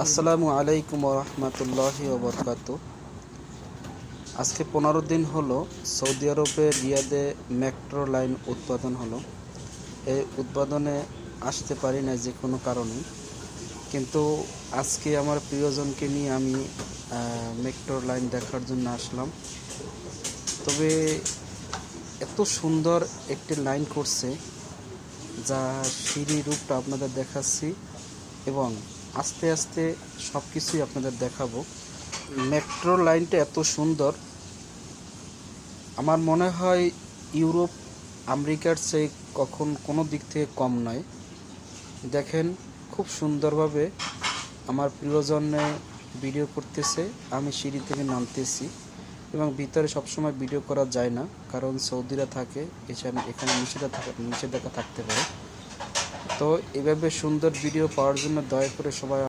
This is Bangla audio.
আসসালামু আলাইকুম রহমতুল্লাহি ওবরকাতু। আজকে 15 দিন হলো সৌদি আরবের রিয়াদে মেট্রো লাইন উদ্বোধন হলো। এই উদ্বোধনে আসতে পারি না যে কোনো কারণে, কিন্তু আজকে আমার প্রিয়জনকে নিয়ে আমি মেট্রো লাইন দেখার জন্য আসলাম। তবে এত সুন্দর একটি লাইন করছে, যা সিঁড়ি রূপটা আপনাদের দেখাচ্ছি এবং আস্তে আস্তে সব কিছুই আপনাদের দেখাবো। মেট্রো লাইনটা এত সুন্দর, আমার মনে হয় ইউরোপ আমেরিকার চেয়ে কোনো দিক থেকে কম নয়। দেখেন, খুব সুন্দরভাবে আমার প্রিয়জনে ভিডিও করতেছে, আমি সিঁড়ি থেকে নামতেছি এবং ভিতরে সবসময় ভিডিও করা যায় না, কারণ সৌদিরা থাকে, এখানে নিষেধাজ্ঞা থাকতে পারে। তো এভাবে সুন্দর ভিডিও পাওয়ার জন্য দয়া করে সবাই